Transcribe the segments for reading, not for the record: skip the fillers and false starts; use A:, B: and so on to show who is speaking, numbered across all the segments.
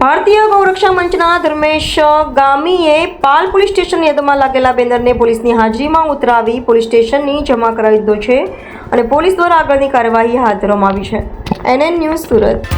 A: ભારતીય ગૌરક્ષા મંચના ધર્મેશ ગામીએ પાલ પોલીસ સ્ટેશનની હદમાં લાગેલા બેનરને પોલીસની હાજરીમાં ઉતરાવી પોલીસ સ્ટેશનની જમા કરાવી દીધો છે અને પોલીસ દ્વારા આગળની કાર્યવાહી હાથ ધરવામાં આવી છે. NN news Surat.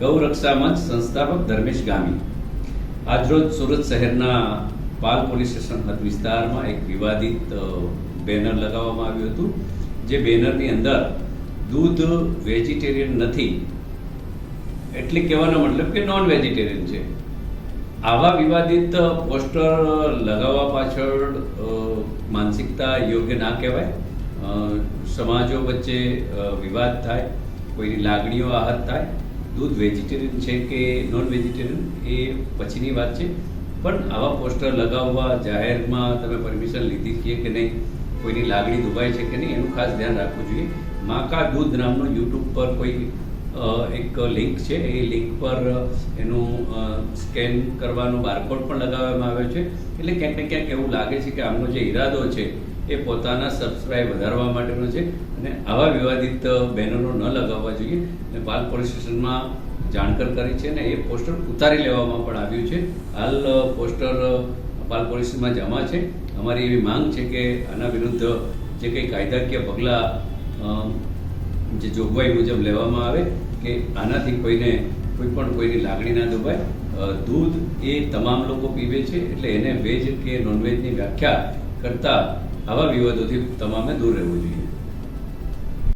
B: ગૌરક્ષા મંચ સંસ્થાપક ધર્મેશ ગામી આજરોજ સુરત શહેરના પાલ પોલીસ સ્ટેશન હદ વિસ્તારમાં એક વિવાદિત બેનર લગાવવામાં આવ્યું હતું. જે બેનરની અંદર દૂધ વેજીટેરિયન નથી એટલે કહેવાનો મતલબ કે નોન વેજીટેરિયન છે. આવા વિવાદિત પોસ્ટર લગાવવા પાછળ માનસિકતા યોગ્ય ના કહેવાય. સમાજો વચ્ચે વિવાદ થાય, કોઈની લાગણીઓ આહત થાય. દૂધ વેજીટેરિયન છે કે નોન વેજીટેરિયન એ પછીની વાત છે, પણ આવા પોસ્ટર લગાવવા જાહેરમાં તમે પરમિશન લીધી છે કે નહીં, કોઈની લાગણી દુભાય છે કે નહીં, એનું ખાસ ધ્યાન રાખવું જોઈએ. મા કા દૂધ નામનો યુટ્યુબ પર કોઈ એક લિંક છે, એ લિંક પર એનું સ્કેન કરવાનો બારકોડ પણ લગાવવામાં આવ્યો છે. એટલે ક્યાંક ને ક્યાંક એવું લાગે છે કે આમનો જે ઈરાદો છે એ પોતાના સબસ્ક્રાઇબ વધારવા માટેનો છે અને આવા વિવાદિત બેનરો ન લગાવવા જોઈએ. અને પાલ પોલીસ સ્ટેશનમાં જાણકાર કરી છે અને એ પોસ્ટર ઉતારી લેવામાં પણ આવ્યું છે. હાલ પોસ્ટર પાલ પોલીસમાં જમા છે. અમારી એવી માંગ છે કે આના વિરુદ્ધ જે કંઈ કાયદાકીય પગલાં જે જોગવાઈ મુજબ લેવામાં આવે કે આનાથી કોઈની લાગણી ના દુભાય. દૂધ એ તમામ લોકો પીવે છે, એટલે એને વેજ કે નોનવેજની વ્યાખ્યા કરતાં આવા વિવાદોથી તમામે દૂર રહેવું જોઈએ.